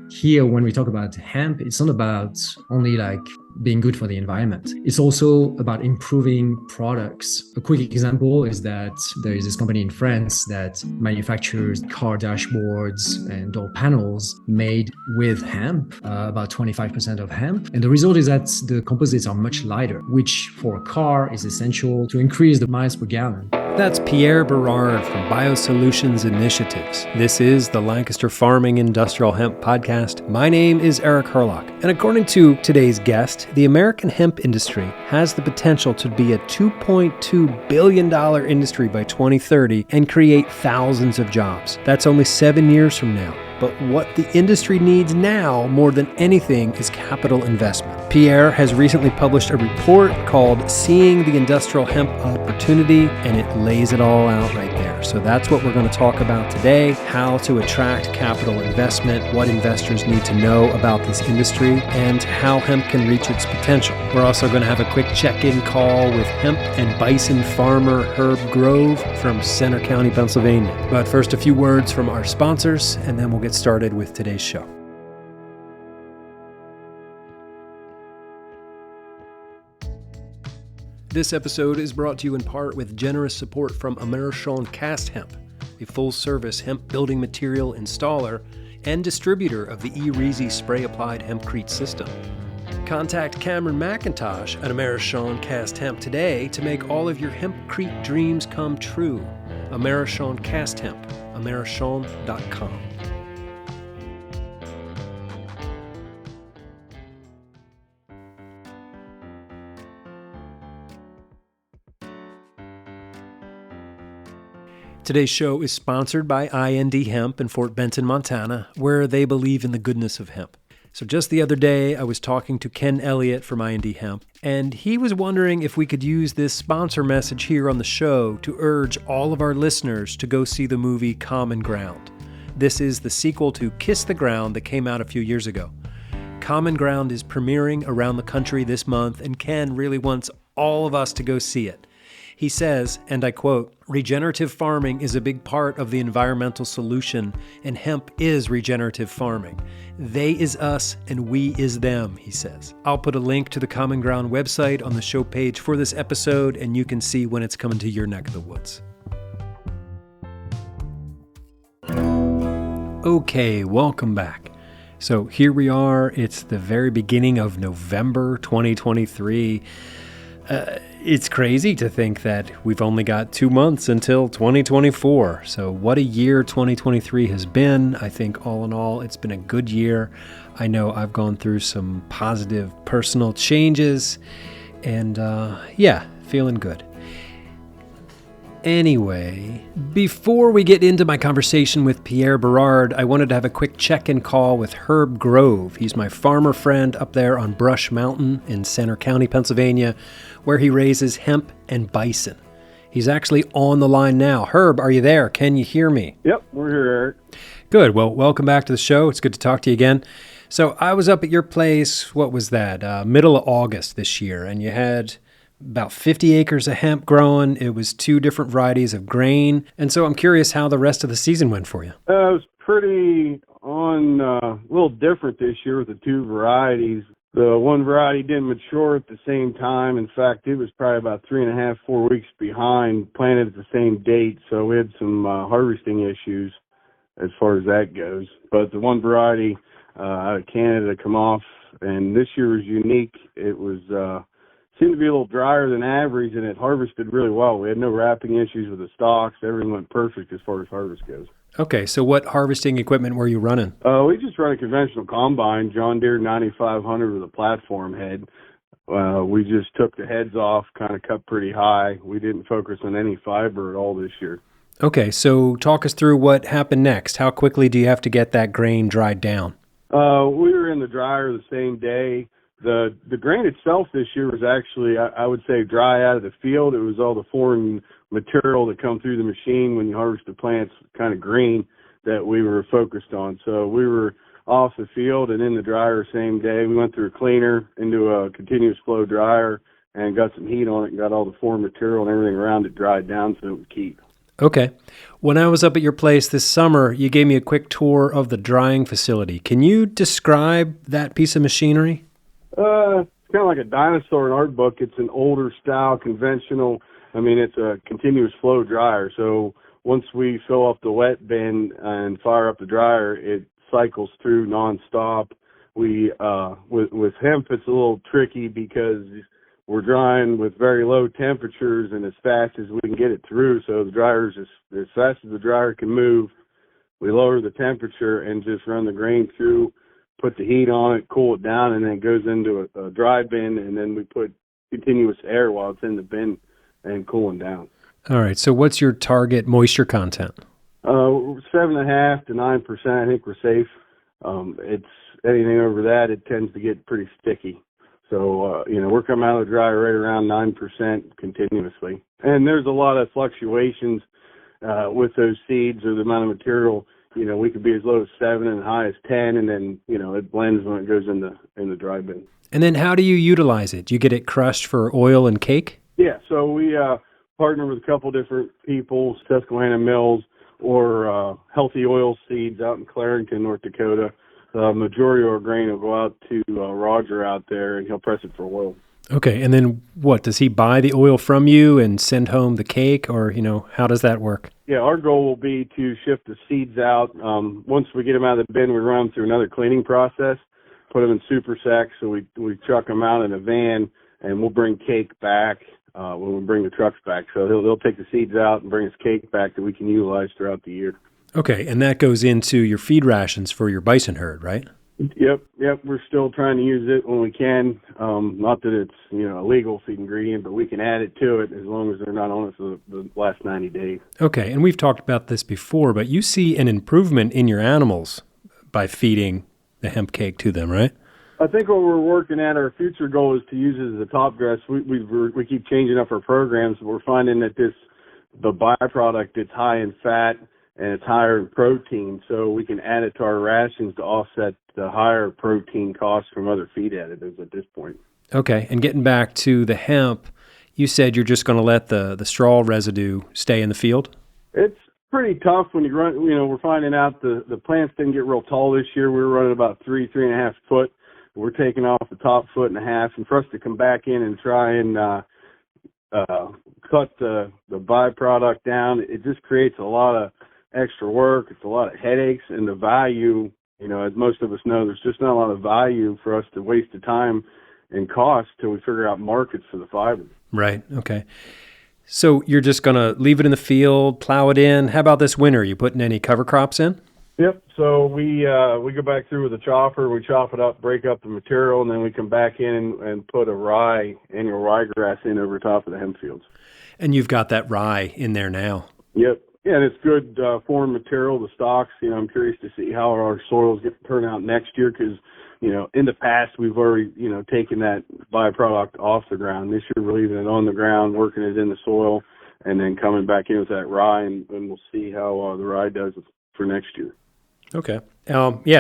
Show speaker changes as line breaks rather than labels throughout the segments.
here, when we talk about hemp, it's not about only like being good for the environment. It's also about improving products. A quick example is that there is this company in France that manufactures car dashboards and door panels made with hemp, about 25% of hemp. And the result is that the composites are much lighter, which for a car is essential to increase the miles per gallon.
That's Pierre Berard from Biosolutions Initiatives. This is the Lancaster Farming Industrial Hemp Podcast. My name is Eric Herlock, and according to today's guest, the American hemp industry has the potential to be a $2.2 billion industry by 2030 and create thousands of jobs. That's only 7 years from now. But what the industry needs now more than anything is capital investment. Pierre has recently published a report called Seeing the Industrial Hemp Opportunity, and it lays it all out right there. So that's what we're going to talk about today, how to attract capital investment, what investors need to know about this industry, and how hemp can reach its potential. We're also going to have a quick check-in call with hemp and bison farmer Herb Grove from Center County, Pennsylvania. But first, a few words from our sponsors, and then we'll get started with today's show. This episode is brought to you in part with generous support from Americhon Cast Hemp, a full-service hemp building material installer and distributor of the E-Reezy spray-applied hempcrete system. Contact Cameron McIntosh at Americhon Cast Hemp today to make all of your hempcrete dreams come true. Americhon Cast Hemp, americhon.com. Today's show is sponsored by IND Hemp in Fort Benton, Montana, where they believe in the goodness of hemp. So just the other day, I was talking to Ken Elliott from IND Hemp, and he was wondering if we could use this sponsor message here on the show to urge all of our listeners to go see the movie Common Ground. This is the sequel to Kiss the Ground that came out a few years ago. Common Ground is premiering around the country this month, and Ken really wants all of us to go see it. He says, and I quote, "Regenerative farming is a big part of the environmental solution, and hemp is regenerative farming. They is us, and we is them," he says. I'll put a link to the Common Ground website on the show page for this episode, and you can see when it's coming to your neck of the woods. Okay, welcome back. So here we are. It's the very beginning of November 2023. It's crazy to think that we've only got 2 months until 2024. So what a year 2023 has been. I think all in all, it's been a good year. I know I've gone through some positive personal changes and feeling good. Anyway, before we get into my conversation with Pierre Berard, I wanted to have a quick check-in call with Herb Grove. He's my farmer friend up there on Brush Mountain in Center County, Pennsylvania, where he raises hemp and bison. He's actually on the line now. Herb, are you there? Can you hear me?
Yep, we're here, Eric.
Good. Well, welcome back to the show. It's good to talk to you again. So I was up at your place, what was that, middle of August this year, and you had about 50 acres of hemp growing. It was 2 different varieties of grain. And so I'm curious how the rest of the season went for you.
It was pretty a little different this year with the 2 varieties. The one variety didn't mature at the same time. In fact, it was probably about 3.5, 4 weeks behind, planted at the same date. So we had some harvesting issues as far as that goes. But the one variety out of Canada come off, and this year was unique. It was seemed to be a little drier than average, and it harvested really well. We had no wrapping issues with the stalks. Everything went perfect as far as harvest goes.
Okay, so what harvesting equipment were you running?
We just run a conventional combine, John Deere 9500 with a platform head. We just took the heads off, kind of cut pretty high. We didn't focus on any fiber at all this year.
Okay, so talk us through what happened next. How quickly do you have to get that grain dried down?
We were in the dryer the same day. The grain itself this year was actually, I would say, dry out of the field. It was all the foreign material that come through the machine when you harvest the plants, kind of green, that we were focused on. So we were off the field and in the dryer same day. We went through a cleaner into a continuous flow dryer and got some heat on it and got all the foreign material and everything around it dried down so it would keep.
Okay. When I was up at your place this summer, you gave me a quick tour of the drying facility. Can you describe that piece of machinery?
It's kind of like a dinosaur in our book. It's an older style, conventional. I mean, it's a continuous flow dryer. So once we fill up the wet bin and fire up the dryer, it cycles through nonstop. With hemp, it's a little tricky because we're drying with very low temperatures and as fast as we can get it through. So the dryer's as fast as the dryer can move, we lower the temperature and just run the grain through, put the heat on it, cool it down, and then it goes into a dry bin, and then we put continuous air while it's in the bin and cooling down.
All right. So what's your target moisture content?
7.5 to 9%. I think we're safe. It's anything over that, it tends to get pretty sticky. So, we're coming out of the dryer right around 9% continuously. And there's a lot of fluctuations with those seeds or the amount of material. We could be as low as 7 and high as 10, and then, it blends when it goes in the dry bin. And
then how do you utilize it? Do you get it crushed for oil and cake?
Yeah, so we partner with a couple different people, Susquehanna Mills or Healthy Oil Seeds out in Clarington, North Dakota. The majority of our grain will go out to Roger out there, and he'll press it for oil.
Okay, and then what? Does he buy the oil from you and send home the cake, or, how does that work?
Yeah, our goal will be to shift the seeds out. Once we get them out of the bin, we run them through another cleaning process, put them in super sacks, so we truck them out in a van, and we'll bring cake back when we bring the trucks back. So they'll take the seeds out and bring us cake back that we can utilize throughout the year.
Okay, and that goes into your feed rations for your bison herd, right?
Yep. We're still trying to use it when we can. Not that it's a legal feed ingredient, but we can add it to it as long as they're not on it for the last 90 days.
Okay, and we've talked about this before, but you see an improvement in your animals by feeding the hemp cake to them, right?
I think what we're working at, our future goal is to use it as a top dress. We keep changing up our programs. We're finding that the byproduct, it's high in fat and it's higher in protein, so we can add it to our rations to offset the higher protein costs from other feed additives at this point.
Okay, and getting back to the hemp, you said you're just going to let the straw residue stay in the field?
It's pretty tough when you run, we're finding out the plants didn't get real tall this year. We were running about 3.5 foot. We're taking off the top 1.5 foot, and for us to come back in and try and cut the byproduct down, it just creates a lot of extra work. It's a lot of headaches, and the value, as most of us know, there's just not a lot of value for us to waste the time and cost till we figure out markets for the fiber.
Right. Okay. So you're just going to leave it in the field, plow it in. How about this winter? You putting any cover crops in?
Yep. So we go back through with a chopper. We chop it up, break up the material, and then we come back in and put a annual ryegrass in over top of the hemp fields. And
you've got that rye in there now.
Yep. Yeah, and it's good foreign material, the stalks. I'm curious to see how our soils turn out next year because, in the past we've already, taken that byproduct off the ground. This year we're leaving it on the ground, working it in the soil, and then coming back in with that rye, and we'll see how the rye does for next year.
Okay.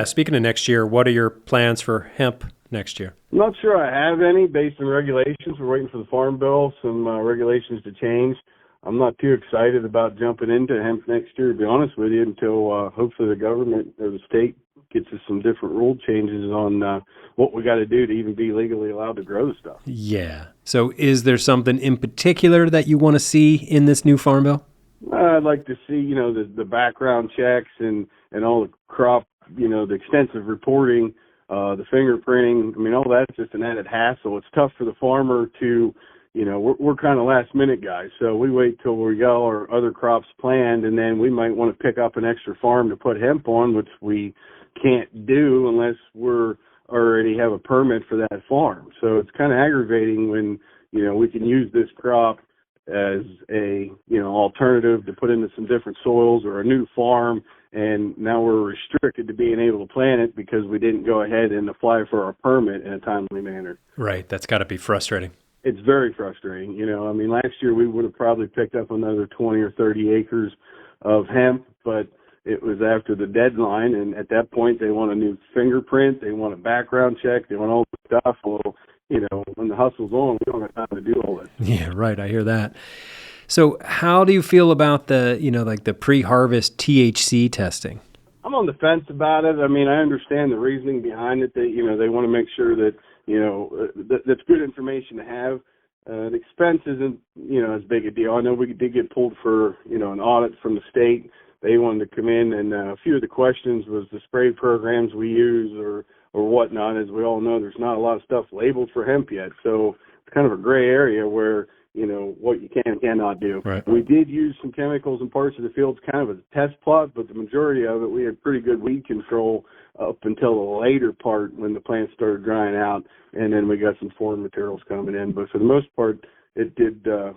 Speaking of next year, what are your plans for hemp next year?
I'm not sure I have any based on regulations. We're waiting for the Farm Bill, some regulations to change. I'm not too excited about jumping into hemp next year, to be honest with you, until hopefully the government or the state gets us some different rule changes on what we got to do to even be legally allowed to grow the stuff.
Yeah. So is there something in particular that you want to see in this new Farm Bill?
I'd like to see, the background checks and all the crop, the extensive reporting, the fingerprinting. I mean, all that's just an added hassle. It's tough for the farmer to, we're kind of last minute guys. So we wait till we got all our other crops planned, and then we might want to pick up an extra farm to put hemp on, which we can't do unless we're already have a permit for that farm. So it's kind of aggravating when, we can use this crop as a, alternative to put into some different soils or a new farm. And now we're restricted to being able to plant it because we didn't go ahead and apply for our permit in a timely manner.
Right. That's got to be frustrating.
It's very frustrating. Last year we would have probably picked up another 20 or 30 acres of hemp, but it was after the deadline. And at that point, they want a new fingerprint. They want a background check. They want all the stuff. Well, when the hustle's on, we don't have time to do all this.
Yeah, right. I hear that. So how do you feel about the pre-harvest THC testing?
I'm on the fence about it. I mean, I understand the reasoning behind it. They want to make sure that, that's good information to have. The expense isn't, as big a deal. I know we did get pulled for, an audit from the state. They wanted to come in, and a few of the questions was the spray programs we use or whatnot. As we all know, there's not a lot of stuff labeled for hemp yet. So it's kind of a gray area where, what you can and cannot do.
Right.
We did use some chemicals in parts of the fields kind of as a test plot, but the majority of it, we had pretty good weed control up until the later part when the plants started drying out, and then we got some foreign materials coming in. But for the most part, it did a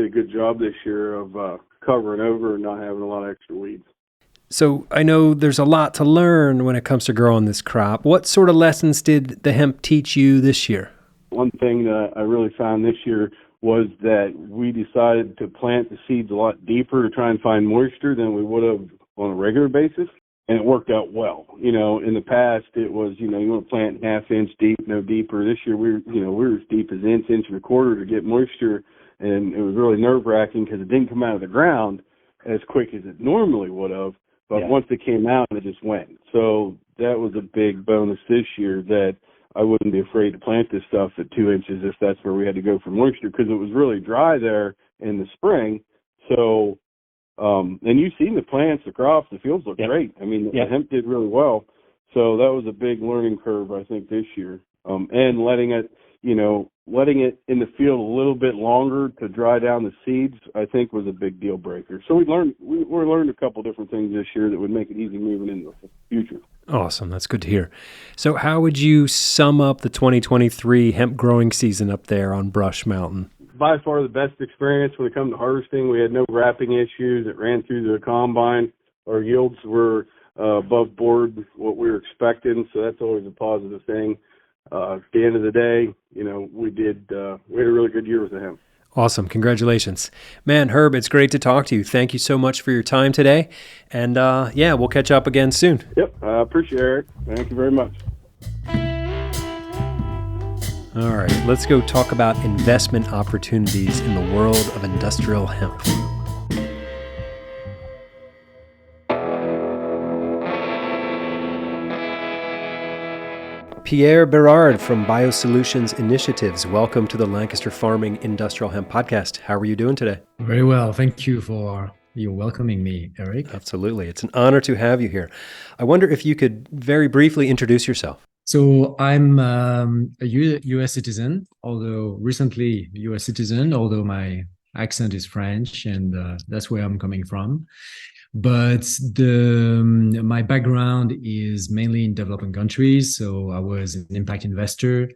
good job this year of covering over and not having a lot of extra weeds.
So I know there's a lot to learn when it comes to growing this crop. What sort of lessons did the hemp teach you this year?
One thing that I really found this year was that we decided to plant the seeds a lot deeper to try and find moisture than we would have on a regular basis, and it worked out well. In the past it was, you want to plant ½ inch deep, no deeper. This year we were as deep as inch and a quarter to get moisture, and it was really nerve-wracking because it didn't come out of the ground as quick as it normally would have, but once it came out, it just went. So that was a big bonus this year, that I wouldn't be afraid to plant this stuff at 2 inches if that's where we had to go for moisture, because it was really dry there in the spring. So, and you've seen the plants, the crops, the fields look great. I mean, the hemp did really well. So that was a big learning curve, I think, this year. And letting it in the field a little bit longer to dry down the seeds, I think was a big deal breaker. So we learned a couple different things this year that would make it easy moving into the future.
Awesome. That's good to hear. So how would you sum up the 2023 hemp growing season up there on Brush Mountain?
By far the best experience when it comes to harvesting. We had no wrapping issues. It ran through the combine. Our yields were above board what we were expecting, so that's always a positive thing. At the end of the day, we had a really good year with the hemp.
Awesome. Congratulations. Man, Herb, it's great to talk to you. Thank you so much for your time today. And we'll catch up again soon.
Yep. I appreciate it, Eric. Thank you very much.
All right. Let's go talk about investment opportunities in the world of industrial hemp. Pierre Berard from BioSolutions Initiatives. Welcome to the Lancaster Farming Industrial Hemp Podcast. How are you doing today?
Very well. Thank you for you welcoming me, Eric.
Absolutely. It's an honor to have you here. I wonder if you could very briefly introduce yourself.
So I'm a U.S. citizen, although my accent is French, and that's where I'm coming from. But my background is mainly in developing countries. So I was an impact investor,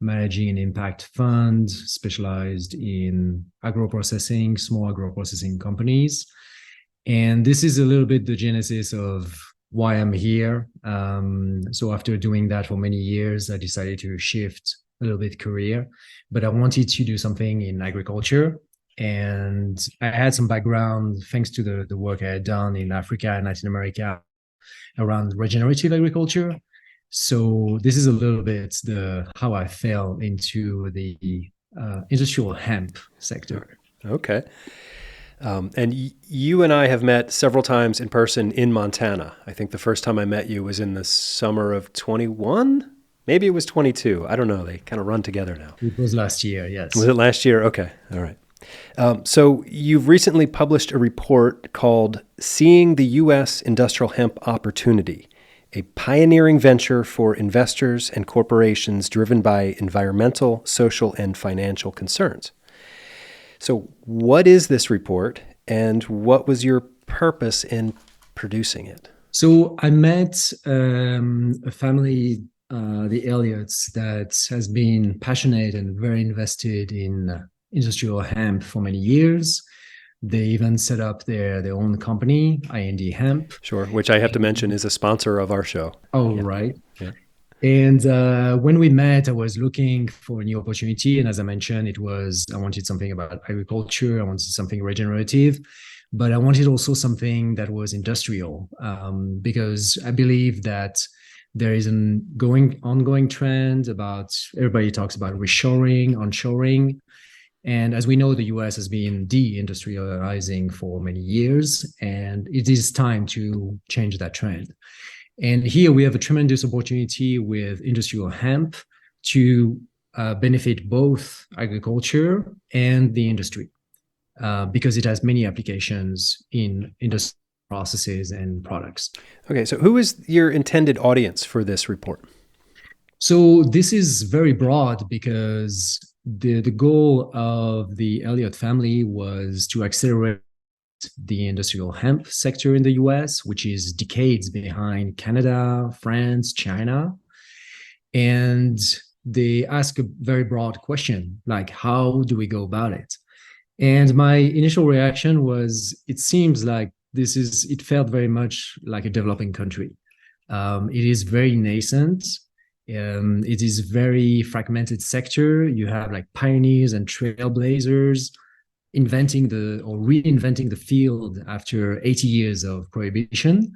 managing an impact fund, specialized in agro-processing, small agro-processing companies. And this is a little bit the genesis of why I'm here. So after doing that for many years, I decided to shift a little bit career, but I wanted to do something in agriculture. And I had some background thanks to the work I had done in Africa and Latin America around regenerative agriculture. So this is a little bit how I fell into the industrial hemp sector.
Okay. And you and I have met several times in person in Montana. I think the first time I met you was in the summer of 21. Maybe it was 22. I don't know. They kind of run together now.
It was last year, yes.
Was it last year? Okay. All right. So you've recently published a report called Seeing the U.S. Industrial Hemp Opportunity, a pioneering venture for investors and corporations driven by environmental, social, and financial concerns. So what is this report, and what was your purpose in producing it?
So I met a family, the Elliots, that has been passionate and very invested in industrial hemp for many years. They even set up their own company, IND Hemp.
Sure, which I have to mention is a sponsor of our show.
Oh, yeah. Right. Yeah. And when we met, I was looking for a new opportunity. And as I mentioned, I wanted something about agriculture. I wanted something regenerative, but I wanted also something that was industrial, because I believe that there is an ongoing trend about, everybody talks about reshoring, onshoring. And as we know, the US has been deindustrializing for many years, and it is time to change that trend. And here we have a tremendous opportunity with industrial hemp to benefit both agriculture and the industry because it has many applications in industrial processes and products.
Okay, so who is your intended audience for this report?
So this is very broad because the goal of the Elliott family was to accelerate the industrial hemp sector in the US, which is decades behind Canada, France, China. And they ask a very broad question, like, how do we go about it? And my initial reaction was, it seems like it felt very much like a developing country. It is very nascent. It is very fragmented sector. You have like pioneers and trailblazers reinventing the field after 80 years of prohibition.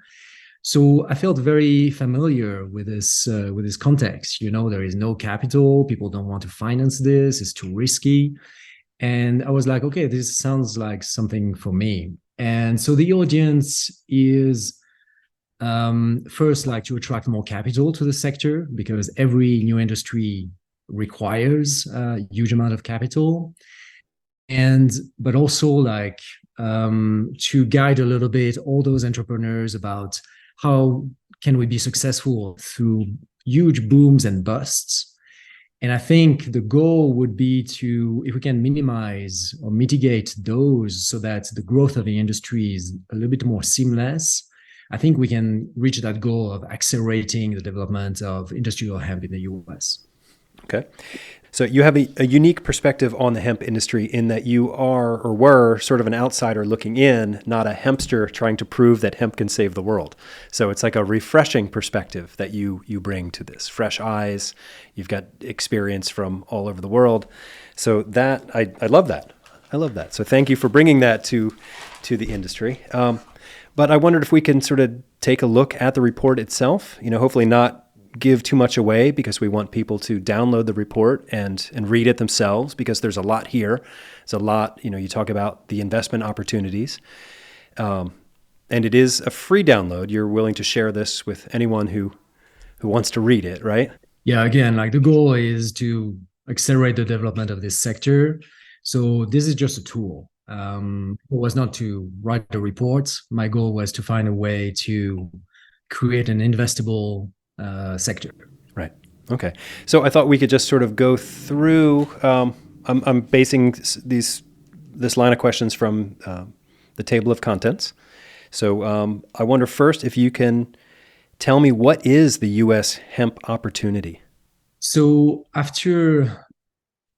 So I felt very familiar with this context. There is no capital. People don't want to finance this. It's too risky. And I was like, okay, this sounds like something for me. And so the audience is first like to attract more capital to the sector because every new industry requires a huge amount of capital. But also like to guide a little bit all those entrepreneurs about how can we be successful through huge booms and busts. And I think the goal would be if we can minimize or mitigate those so that the growth of the industry is a little bit more seamless, I think we can reach that goal of accelerating the development of industrial hemp in the US.
Okay. So you have a unique perspective on the hemp industry in that you are or were sort of an outsider looking in, not a hempster trying to prove that hemp can save the world. So it's like a refreshing perspective that you bring to this. Fresh eyes, you've got experience from all over the world. So that I love that. I love that. So thank you for bringing that to the industry. But I wondered if we can sort of take a look at the report itself, hopefully not give too much away because we want people to download the report and read it themselves because there's a lot here. There's a lot, you talk about the investment opportunities. And it is a free download. You're willing to share this with anyone who wants to read it, right?
Yeah, again, like the goal is to accelerate the development of this sector. So this is just a tool. It was not to write a report. My goal was to find a way to create an investable sector.
Right. Okay. So I thought we could just sort of go through. I'm basing this line of questions from the table of contents. So I wonder first if you can tell me what is the U.S. hemp opportunity? So
after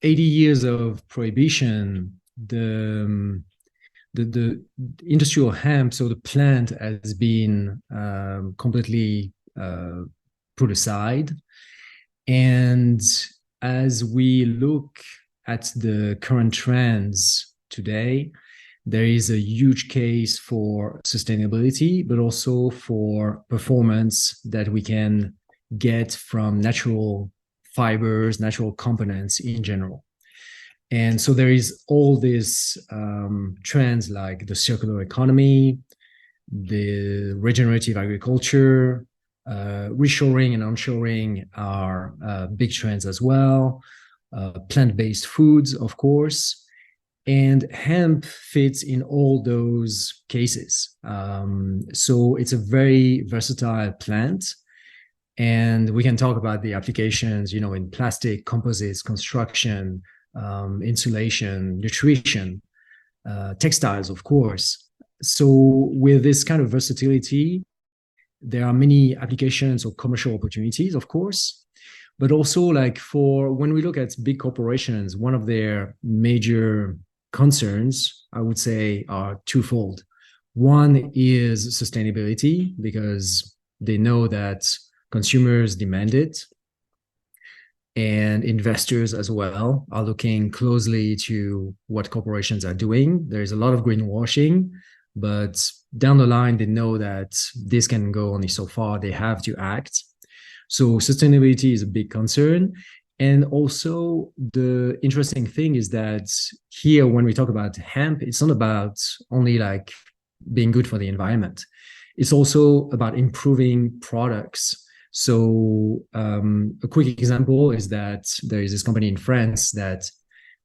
80 years of prohibition, the industrial hemp, so the plant has been completely put aside. And as we look at the current trends today, there is a huge case for sustainability, but also for performance that we can get from natural fibers, natural components in general. And so there is all these trends like the circular economy, the regenerative agriculture, reshoring and onshoring are big trends as well. Plant-based foods, of course, and hemp fits in all those cases. So it's a very versatile plant, and we can talk about the applications, in plastic, composites, construction, insulation, nutrition, textiles, of course. So with this kind of versatility, there are many applications or commercial opportunities, of course, but also like for when we look at big corporations, one of their major concerns, I would say, are twofold. One is sustainability, because they know that consumers demand it, and investors as well are looking closely to what corporations are doing. There's a lot of greenwashing, but down the line, they know that this can go only so far. They have to act. So sustainability is a big concern. And also, the interesting thing is that here, when we talk about hemp, it's not about only like being good for the environment. It's also about improving products. So, a quick example is that there is this company in France that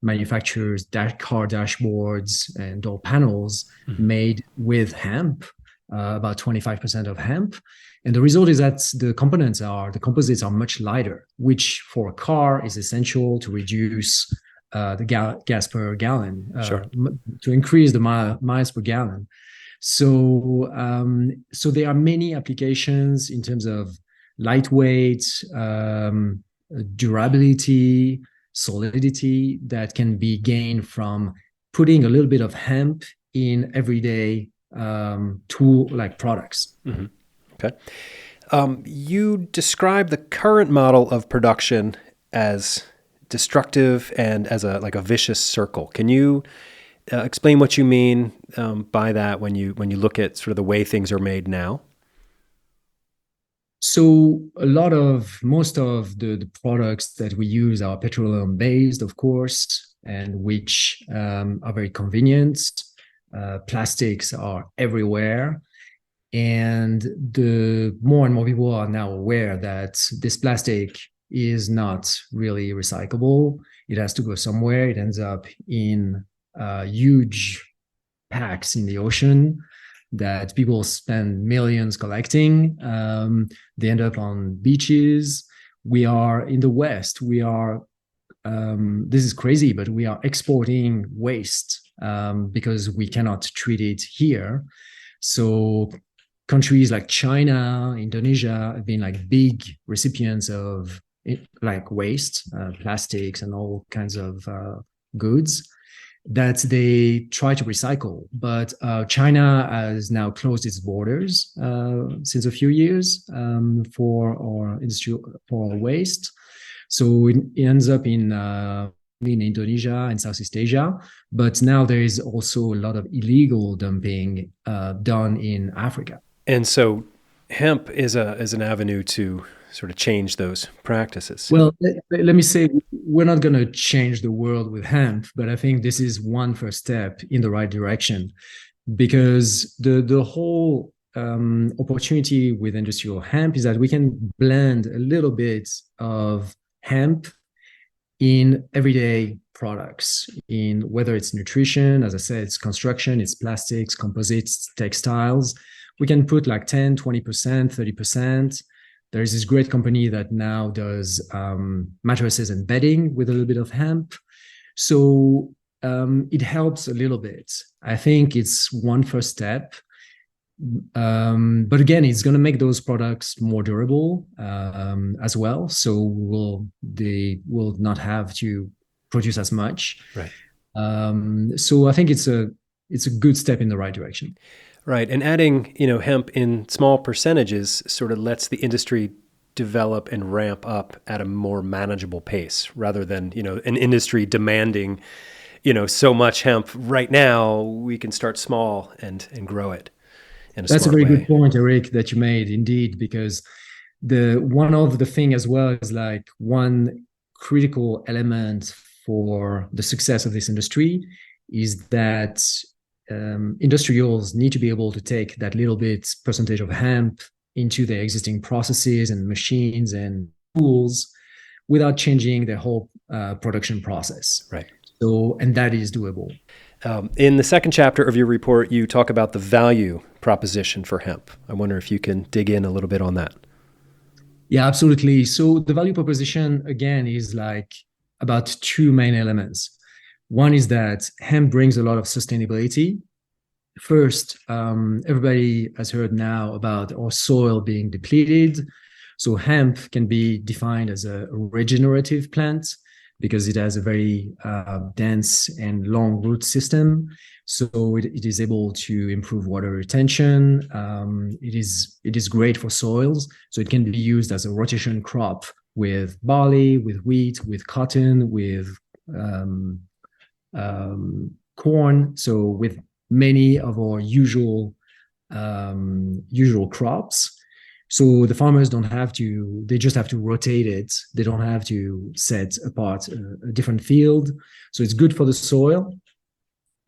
manufactures car dashboards and door panels made with hemp, about 25% of hemp. And the result is that the composites are much lighter, which for a car is essential to reduce the gas per gallon,
Sure.
to increase the miles per gallon. So, so there are many applications in terms of lightweight, durability, solidity that can be gained from putting a little bit of hemp in everyday tool like products.
Mm-hmm. Okay. You describe the current model of production as destructive and as a vicious circle. Can you explain what you mean by that when you look at sort of the way things are made now?
So most of the products that we use are petroleum based, of course, and which are very convenient. Plastics are everywhere. And the more and more people are now aware that this plastic is not really recyclable. It has to go somewhere. It ends up in huge packs in the ocean that people spend millions collecting. They end up on beaches. We are in the West. This is crazy, but we are exporting waste because we cannot treat it here. So countries like China, Indonesia have been like big recipients of like waste, plastics and all kinds of goods that they try to recycle. But China has now closed its borders since a few years for our industry, for our waste. So it ends up in Indonesia and Southeast Asia. But now there is also a lot of illegal dumping done in Africa.
And so hemp is an avenue to sort of change those practices.
Well, let me say, we're not going to change the world with hemp, but I think this is one first step in the right direction, because the whole opportunity with industrial hemp is that we can blend a little bit of hemp in everyday products, in whether it's nutrition, as I said, it's construction, it's plastics, composites, textiles. We can put like 10, 20%, 30%. There's this great company that now does mattresses and bedding with a little bit of hemp. So it helps a little bit. I think it's one first step. But again, it's going to make those products more durable as well. So they will not have to produce as much.
Right.
So I think it's a good step in the right direction.
Right. And adding, hemp in small percentages sort of lets the industry develop and ramp up at a more manageable pace rather than, an industry demanding, so much hemp right now. We can start small and grow it in a
That's a
smart
very
way.
good point, Eric, that you made indeed, because one of the thing as well is like one critical element for the success of this industry is that industrials need to be able to take that little bit percentage of hemp into their existing processes and machines and tools without changing their whole production process.
Right.
So, and that is doable.
In the second chapter of your report, you talk about the value proposition for hemp. I wonder if you can dig in a little bit on that.
Yeah, absolutely. So the value proposition, again, is like about two main elements. One is that hemp brings a lot of sustainability. First, everybody has heard now about our soil being depleted. So hemp can be defined as a regenerative plant because it has a very dense and long root system. So it is able to improve water retention. It is great for soils. So it can be used as a rotation crop with barley, with wheat, with cotton, with corn. So with many of our usual crops. So the farmers they just have to rotate it. They don't have to set apart a different field. So it's good for the soil.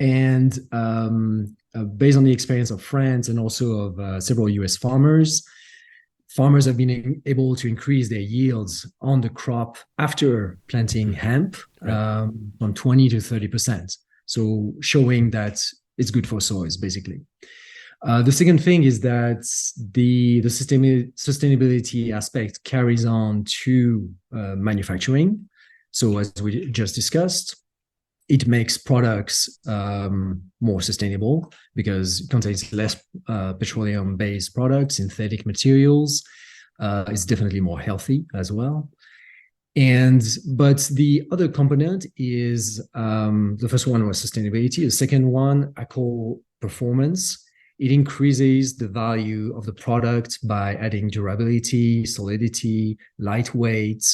And based on the experience of France and also of several US farmers have been able to increase their yields on the crop after planting hemp from 20 to 30%. So showing that it's good for soils, basically. The second thing is that the sustainability aspect carries on to manufacturing. So as we just discussed, it makes products more sustainable because it contains less petroleum-based products, synthetic materials. It's definitely more healthy as well. But the other component is the first one was sustainability. The second one I call performance. It increases the value of the product by adding durability, solidity, lightweight.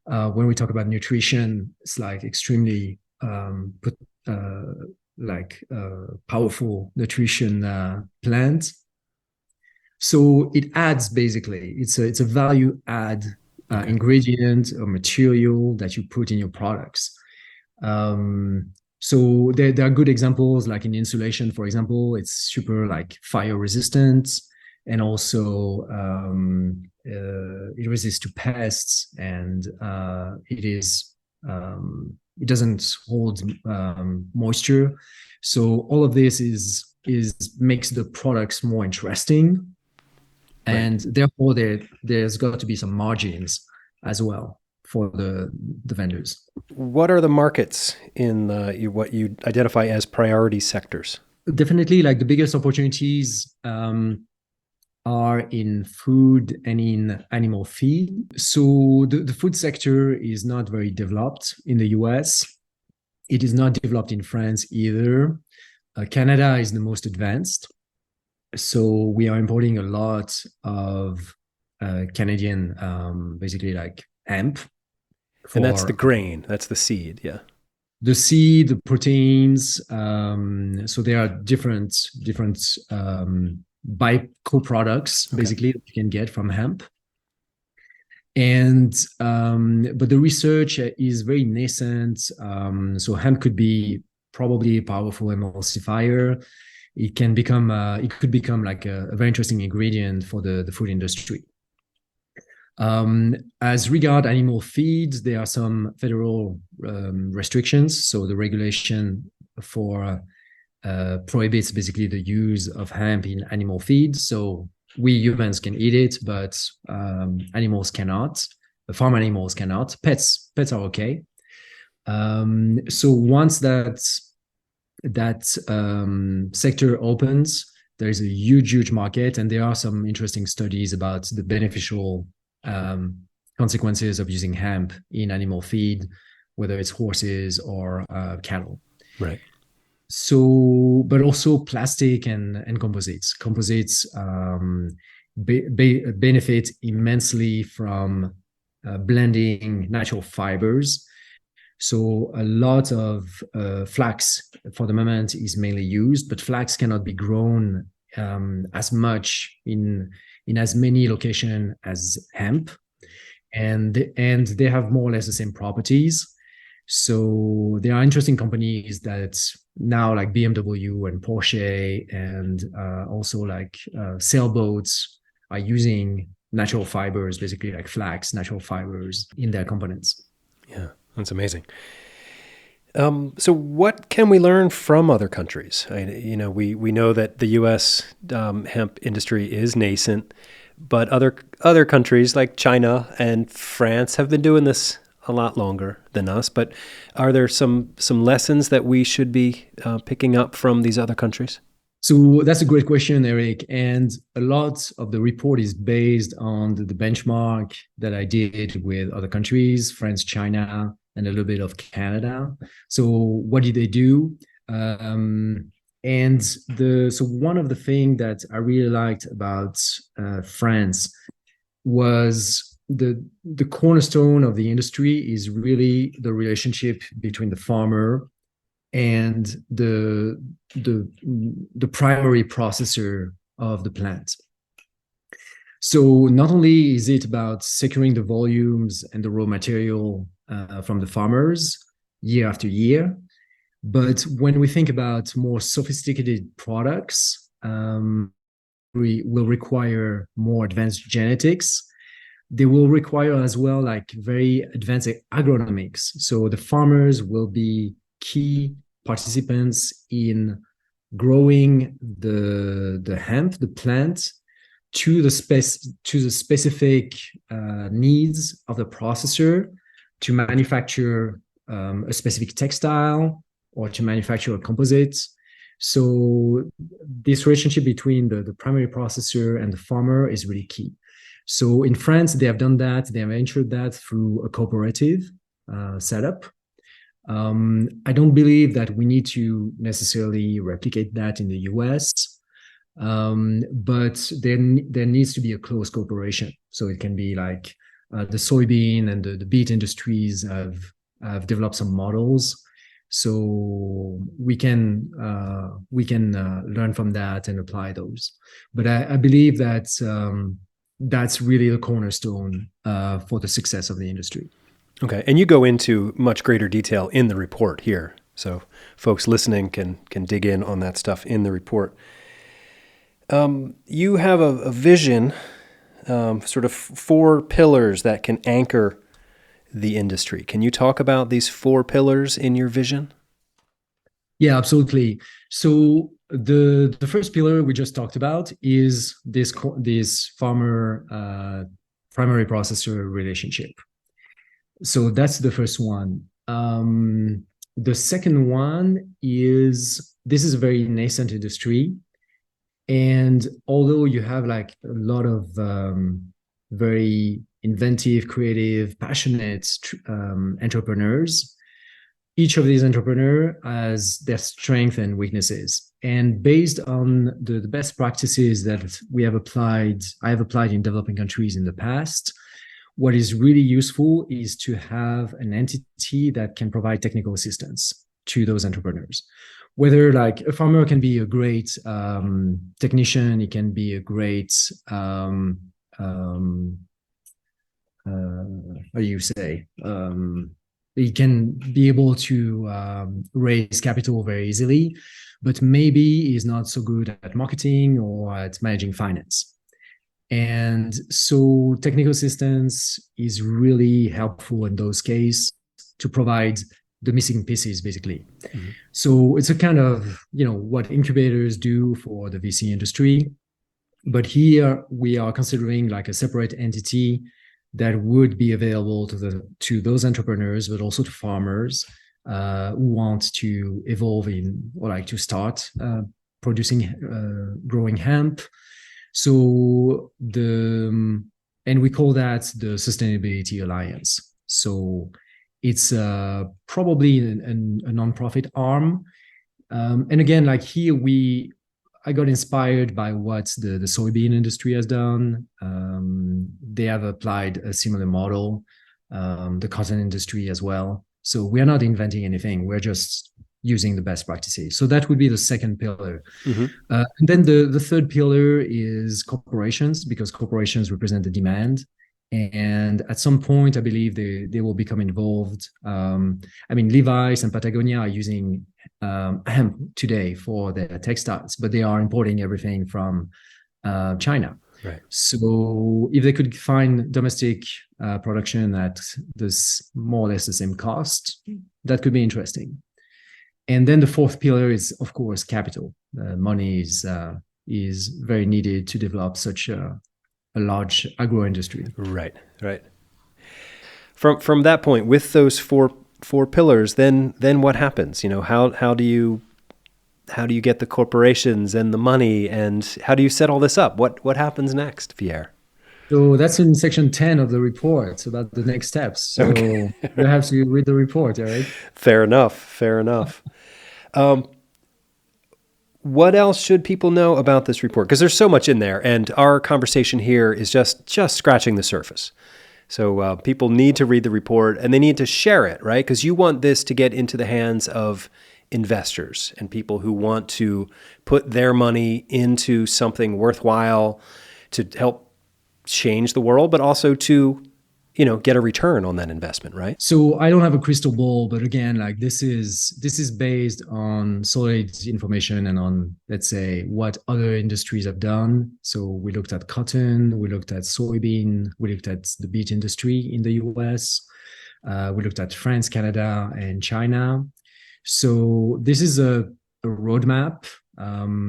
When we talk about nutrition, it's like extremely powerful nutrition plant. So it adds basically, it's a value add ingredient or material that you put in your products. So there are good examples, like in insulation, for example, it's super like fire resistant, and also it resists to pests, and it doesn't hold moisture. So all of this makes the products more interesting, and therefore there's got to be some margins as well for the vendors.
What are the markets in what you identify as priority sectors?
Definitely, like the biggest opportunities are in food and in animal feed. So the food sector is not very developed in the US. It is not developed in France either. Canada is the most advanced. So we are importing a lot of Canadian, basically like hemp.
And that's the grain, that's the seed, yeah.
The seed, the proteins. So there are different by co-products basically that you can get from hemp. And but the research is very nascent. So hemp could be probably a powerful emulsifier. It could become like a very interesting ingredient for the food industry. As regard animal feeds, there are some federal restrictions. So the regulation for prohibits basically the use of hemp in animal feed. So we humans can eat it, but animals cannot. Farm animals cannot. Pets are okay. So once that sector opens, there is a huge market, and there are some interesting studies about the beneficial consequences of using hemp in animal feed, whether it's horses or cattle.
Right.
So, but also plastic and composites. Composites benefit immensely from blending natural fibers. So a lot of flax for the moment is mainly used, but flax cannot be grown as much in as many locations as hemp, and they have more or less the same properties. So there are interesting companies that now, like BMW and Porsche, and also like sailboats, are using natural fibers, basically like flax, natural fibers in their components.
Yeah, that's amazing. So what can we learn from other countries? We know that the U.S. Hemp industry is nascent, but other countries like China and France have been doing this a lot longer than us. But are there some lessons that we should be picking up from these other countries?
So that's a great question, Eric. And a lot of the report is based on the benchmark that I did with other countries, France, China, and a little bit of Canada. So what did they do? So one of the things that I really liked about France was the cornerstone of the industry is really the relationship between the farmer and the primary processor of the plant. So not only is it about securing the volumes and the raw material from the farmers year after year, but when we think about more sophisticated products, we will require more advanced genetics. They will require as well like very advanced agronomics. So the farmers will be key participants in growing the hemp, the plant, to the specific needs of the processor to manufacture a specific textile or to manufacture a composite. So this relationship between the primary processor and the farmer is really key. So in France, they have done that. They have ensured that through a cooperative setup. I don't believe that we need to necessarily replicate that in the US, but there needs to be a close cooperation. So it can be like the soybean and the beet industries have developed some models. So we can learn from that and apply those. But I believe that that's really the cornerstone for the success of the industry.
Okay, and you go into much greater detail in the report here, so folks listening can dig in on that stuff in the report. You have a vision, sort of 4 pillars that can anchor the industry. Can you talk about these 4 pillars in your vision?
Yeah, absolutely. So the first pillar we just talked about is this farmer primary processor relationship. So that's the first one. The second one is this is a very nascent industry. And although you have like a lot of very inventive, creative, passionate entrepreneurs, each of these entrepreneurs has their strengths and weaknesses. And based on the best practices that I have applied in developing countries in the past, what is really useful is to have an entity that can provide technical assistance to those entrepreneurs. Whether like a farmer can be a great technician, he can be a great, how do you say? He can be able to raise capital very easily, but maybe he's not so good at marketing or at managing finance. And so technical assistance is really helpful in those cases to provide the missing pieces, basically. Mm-hmm. So it's a kind of, what incubators do for the VC industry. But here we are considering like a separate entity that would be available to those entrepreneurs, but also to farmers who want to evolve in or like to start growing hemp. So and we call that the Sustainability Alliance. So it's probably a nonprofit arm. And again, like here, I got inspired by what the soybean industry has done. They have applied a similar model, the cotton industry as well. So we are not inventing anything. We're just using the best practices. So that would be the second pillar. Mm-hmm. And then the third pillar is corporations, because corporations represent the demand. And at some point, I believe they will become involved. Levi's and Patagonia are using hemp today for their textiles, but they are importing everything from China.
Right.
So if they could find domestic production at this more or less the same cost, that could be interesting. And then the fourth pillar is, of course, capital. Money is very needed to develop such a large agro industry.
Right. From that point, with those four pillars, then what happens? How do you get the corporations and the money, and how do you set all this up? What happens next, Pierre?
So that's in section 10 of the report about the next steps. So okay. You have to read the report, Eric.
Fair enough. What else should people know about this report? Because there's so much in there, and our conversation here is just scratching the surface. So people need to read the report, and they need to share it, right? Because you want this to get into the hands of investors and people who want to put their money into something worthwhile to help change the world, but also to, get a return on that investment, right?
So I don't have a crystal ball, but again, like this is based on solid information and on, let's say, what other industries have done. So we looked at cotton, we looked at soybean, we looked at the beet industry in the US, we looked at France, Canada, and China. So this is a roadmap.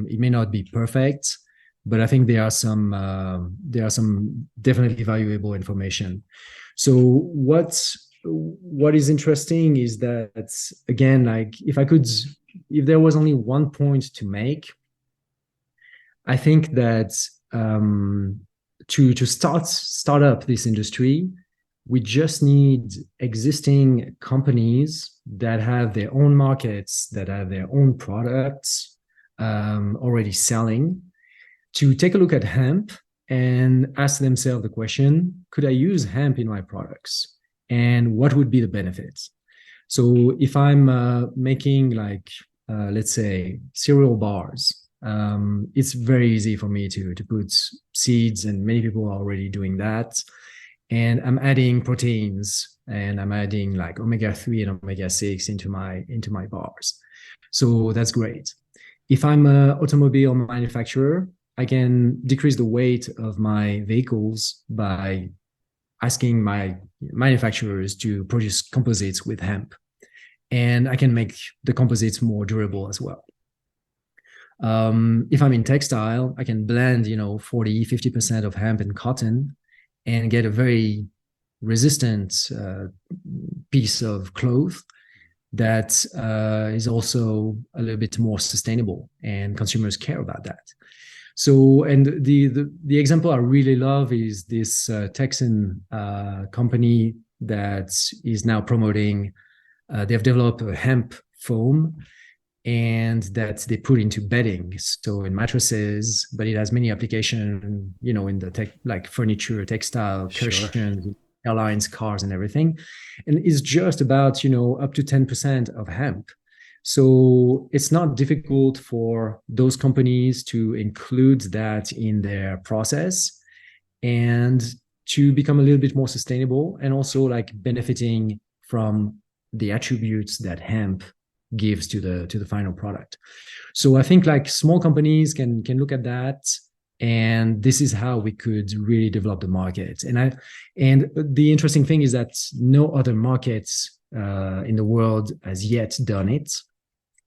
It may not be perfect, but I think there are some definitely valuable information. So what is interesting is that, again, like if there was only one point to make, I think that to start up this industry, we just need existing companies that have their own markets, that have their own products already selling, to take a look at hemp and ask themselves the question, could I use hemp in my products? And what would be the benefits? So if I'm making let's say cereal bars, it's very easy for me to put seeds, and many people are already doing that. And I'm adding proteins, and I'm adding like omega-3 and omega-6 into my bars. So that's great. If I'm an automobile manufacturer, I can decrease the weight of my vehicles by asking my manufacturers to produce composites with hemp. And I can make the composites more durable as well. If I'm in textile, I can blend, 40, 50% of hemp and cotton and get a very resistant piece of cloth that is also a little bit more sustainable, and consumers care about that. So, and the example I really love is this Texan company that is now promoting, they've developed a hemp foam, and that they put into bedding, so in mattresses, but it has many applications, in the like furniture, textile, cushions, airlines, cars, and everything. And it's just about, up to 10% of hemp. So it's not difficult for those companies to include that in their process and to become a little bit more sustainable, and also like benefiting from the attributes that hemp gives to the final product. So I think like small companies can look at that, and this is how we could really develop the market. And the interesting thing is that no other markets in the world has yet done it,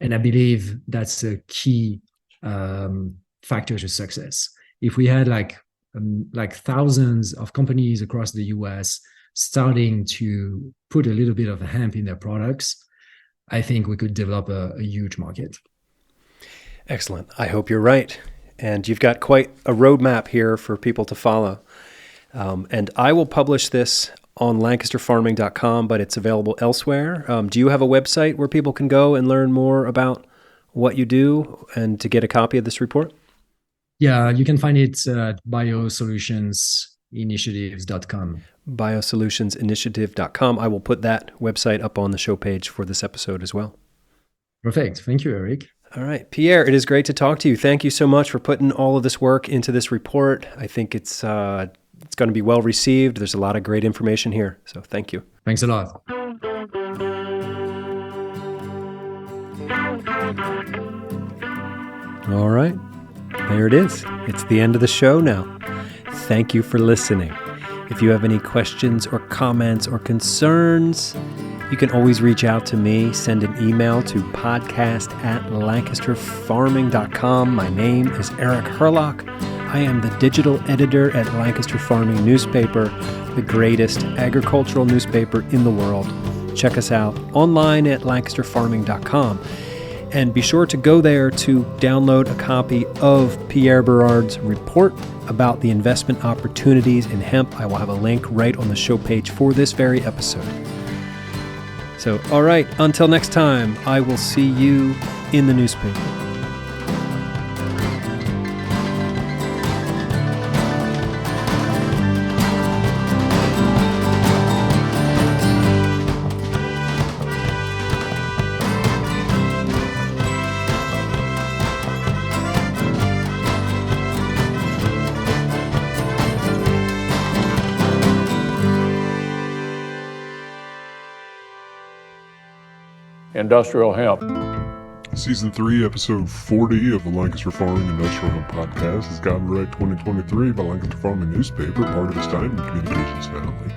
and I believe that's a key factor to success. If we had like thousands of companies across the US starting to put a little bit of hemp in their products, I think we could develop a huge market.
Excellent. I hope you're right. And you've got quite a roadmap here for people to follow. And I will publish this on lancasterfarming.com, but it's available elsewhere. Do you have a website where people can go and learn more about what you do and to get a copy of this report?
Yeah, you can find it at biosolutionsinitiatives.com.
biosolutionsinitiative.com. I will put that website up on the show page for this episode as well.
Perfect. Thank you, Eric.
All right. Pierre, it is great to talk to you. Thank you so much for putting all of this work into this report. I think it's going to be well received. There's a lot of great information here. So thank you.
Thanks a lot.
All right. There it is. It's the end of the show now. Thank you for listening. If you have any questions or comments or concerns, you can always reach out to me. Send an email to podcast@lancasterfarming.com. My name is Eric Herlock. I am the digital editor at Lancaster Farming Newspaper, the greatest agricultural newspaper in the world. Check us out online at lancasterfarming.com. And be sure to go there to download a copy of Pierre Berard's report about the investment opportunities in hemp. I will have a link right on the show page for this very episode. So, all right, until next time, I will see you in the newspaper.
industrial hemp.
Season 3, Episode 40 of the Lancaster Farming Industrial Hemp Podcast is copyright 2023 by Lancaster Farming Newspaper, part of its Time and Communications family.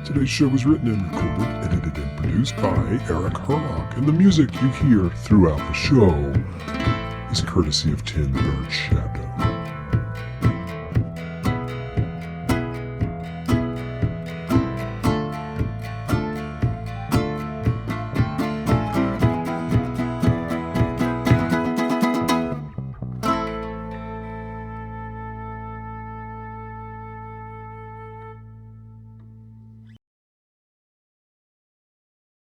Today's show was written and recorded, edited and produced by Eric Herlock, and the music you hear throughout the show is courtesy of Tin Bird Chef.